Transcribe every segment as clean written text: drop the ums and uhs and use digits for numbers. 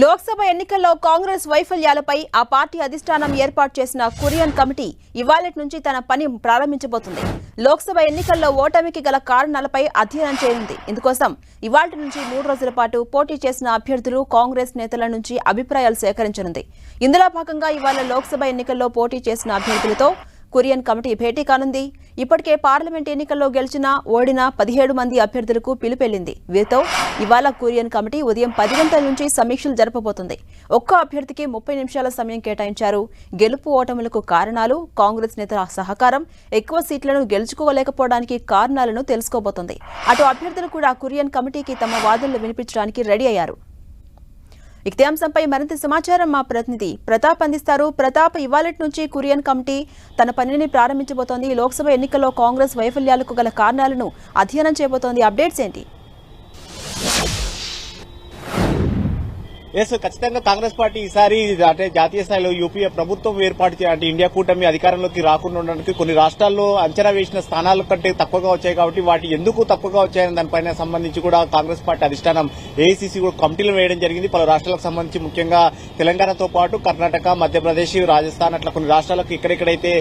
లోక్సభ ఎన్నికల్లో కాంగ్రెస్ వైఫల్యాలపై ఆ పార్టీ అధిష్టానం ఏర్పాటు చేసిన కురియన్ కమిటీ ఇవాళటి నుంచి తన పని ప్రారంభించబోతుంది. లోక్సభ ఎన్నికల్లో ఓటమికి గల కారణాలపై అధ్యయనం చేయనుంది. ఇందుకోసం ఇవాళటి నుంచి 3 రోజుల పాటు పోటీ చేసిన అభ్యర్థులు కాంగ్రెస్ నేతల నుంచి అభిప్రాయాలు సేకరించనుంది. ఇందులో భాగంగా ఇవాళ లోక్సభ ఎన్నికల్లో పోటీ చేసిన అభ్యర్థులతో కురియన్ కమిటీ భేటీ కానుంది. ఇప్పటికే పార్లమెంట్ ఎన్నికల్లో గెలిచిన ఓడిన 17 మంది అభ్యర్థులకు పిలుపెళ్లింది. వీరితో ఇవాళ కురియన్ కమిటీ ఉదయం 10 గంటల నుంచి సమీక్షలు జరపబోతుంది. ఒక్క అభ్యర్థికి 30 నిమిషాల సమయం కేటాయించారు. గెలుపు ఓటములకు కారణాలు, కాంగ్రెస్ నేతల సహకారం, ఎక్కువ సీట్లను గెలుచుకోలేకపోవడానికి కారణాలను తెలుసుకోబోతోంది. అటు అభ్యర్థులు కూడా కురియన్ కమిటీకి తమ వాదనలు వినిపించడానికి రెడీ అయ్యారు. ఇదే అంశంపై మరింత సమాచారం మా ప్రతినిధి ప్రతాప్ అందిస్తారు. ప్రతాప్, ఇవాళటి నుంచి కురియన్ కమిటీ తన పనిని ప్రారంభించబోతోంది. లోక్సభ ఎన్నికల్లో కాంగ్రెస్ వైఫల్యాలకు గల కారణాలను అధ్యయనం చేయబోతోంది. అప్డేట్స్ ఏంటి? ఖచ్చితంగా కాంగ్రెస్ పార్టీ ఈసారి అంటే జాతీయ స్థాయిలో యూపీఏ ప్రభుత్వం ఏర్పాటు అంటే ఇండియా కూటమి అధికారంలోకి రాకుండా ఉండడానికి కొన్ని రాష్ట్రాల్లో అంచనా వేసిన స్థానాల కంటే తక్కువగా వచ్చాయి. కాబట్టి వాటి ఎందుకు తక్కువగా వచ్చాయని దానిపైన సంబంధించి కూడా కాంగ్రెస్ పార్టీ అధిష్టానం ఏఐసీసీ కూడా కమిటీలు వేయడం జరిగింది. పలు రాష్ట్రాలకు సంబంధించి ముఖ్యంగా తెలంగాణతో పాటు కర్ణాటక, మధ్యప్రదేశ్, రాజస్థాన్ అట్లా కొన్ని రాష్ట్రాలకు ఇక్కడెక్కడైతే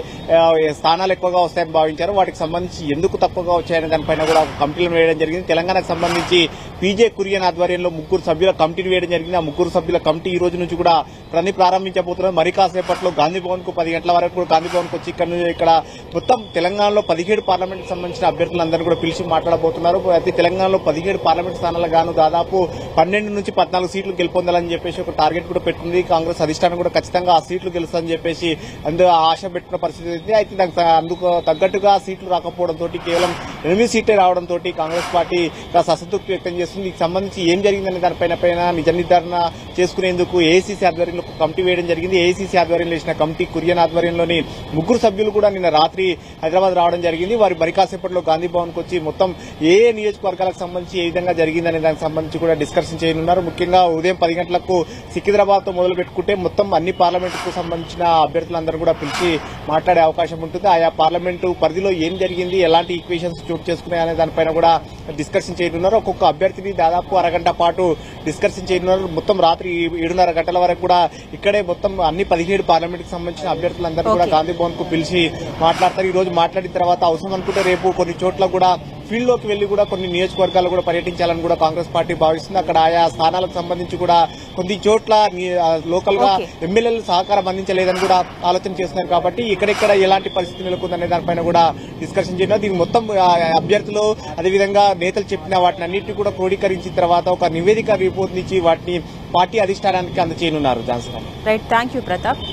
స్థానాలు ఎక్కువగా వస్తాయని భావించారో వాటికి సంబంధించి ఎందుకు తక్కువగా వచ్చాయని దానిపైన కూడా కమిటీలు వేయడం జరిగింది. తెలంగాణకు సంబంధించి పీజే కురియన్ ఆధ్వర్యంలో 3 సభ్యుల కమిటీని వేయడం జరిగింది. ఆ 3 సభ్యుల కమిటీ ఈ రోజు నుంచి కూడా పని ప్రారంభించబోతున్నారు. మరి కాసేపట్లో గాంధీ భవన్ కు 10 గంటల వరకు గాంధీ భవన్ కు వచ్చి ఇక్కడ మొత్తం తెలంగాణలో 17 పార్లమెంట్ సంబంధించిన అభ్యర్థులందరూ కూడా పిలిచి మాట్లాడబోతున్నారు. అయితే తెలంగాణలో 17 పార్లమెంట్ స్థానాలకు గాను దాదాపు 12 నుంచి 14 సీట్లు గెలుపొందాలని చెప్పేసి ఒక టార్గెట్ కూడా పెట్టుకుంది. కాంగ్రెస్ అధిష్టానం కూడా ఖచ్చితంగా ఆ సీట్లు గెలుస్తుందని చెప్పేసి ఆశ పెట్టుకున్న పరిస్థితి ఉంది. అయితే దానికి అందుకు తగ్గట్టుగా సీట్లు రాకపోవడంతో కేవలం 8 సీట్లే రావడంతో కాంగ్రెస్ పార్టీ అసంతృప్తి వ్యక్తం చేస్తుంది. దీనికి సంబంధించి ఏం జరిగిందని దానిపైన నిజ నిర్ధారణ చేసుకునేందుకు ఏఐసీసీ ఆధ్వర్యంలో కమిటీ వేయడం జరిగింది. ఏఐసీసీ ఆధ్వర్యంలో వేసిన కమిటీ కురియన్ ఆధ్వర్యంలోని 3 సభ్యులు కూడా నిన్న రాత్రి హైదరాబాద్ రావడం జరిగింది. వారి బరికాసేపట్లో గాంధీ భవన్ కు వచ్చి మొత్తం ఏ నియోజకవర్గాలకు సంబంధించి ఏ విధంగా జరిగిందనే దానికి సంబంధించి కూడా డిస్కషన్ చేయనున్నారు. ముఖ్యంగా ఉదయం 10 గంటలకు సికింద్రాబాద్ తో మొదలు పెట్టుకుంటే మొత్తం అన్ని పార్లమెంటుకు సంబంధించిన అభ్యర్థులందరూ కూడా పిలిచి మాట్లాడే అవకాశం ఉంటుంది. ఆయా పార్లమెంటు పరిధిలో ఏం జరిగింది, ఎలాంటి ఈక్వేషన్స్ చోటు చేసుకున్నాయనే దానిపైన కూడా డిస్కషన్ చేయనున్నారు. ఒక్కొక్క అభ్యర్థిని దాదాపు అరగంట పాటు డిస్కషన్ చేయనున్నారు. మొత్తం రాత్రి 7:30 గంటల వరకు కూడా ఇక్కడే మొత్తం అన్ని 17 పార్లమెంట్ కి సంబంధించిన అభ్యర్థులందరూ కూడా గాంధీ భవన్ కు పిలిచి మాట్లాడతారు. ఈ రోజు మాట్లాడిన తర్వాత అవసరం అనుకుంటే రేపు కొన్ని చోట్ల కూడా ఫీల్డ్ లోకి వెళ్లి కూడా కొన్ని నియోజకవర్గాలు కూడా పర్యటించాలని కూడా కాంగ్రెస్ పార్టీ భావిస్తుంది. అక్కడ ఆయా స్థానాలకు సంబంధించి కూడా కొన్ని చోట్ల లోకల్ గా ఎమ్మెల్యేలు సహకారం అందించలేదని కూడా ఆలోచన చేస్తున్నారు. కాబట్టి ఇక్కడెక్కడ ఎలాంటి పరిస్థితి నెలకొందనే దానిపైన కూడా డిస్కషన్ చేయడం. దీనికి మొత్తం అభ్యర్థులు అదేవిధంగా నేతలు చెప్పిన వాటిని అన్నింటినీ కూడా క్రోడీకరించిన తర్వాత ఒక నివేదిక రూపొందించి వాటిని పార్టీ అధిష్టానానికి అందజేయనున్నారు. Right, thank you Pratap.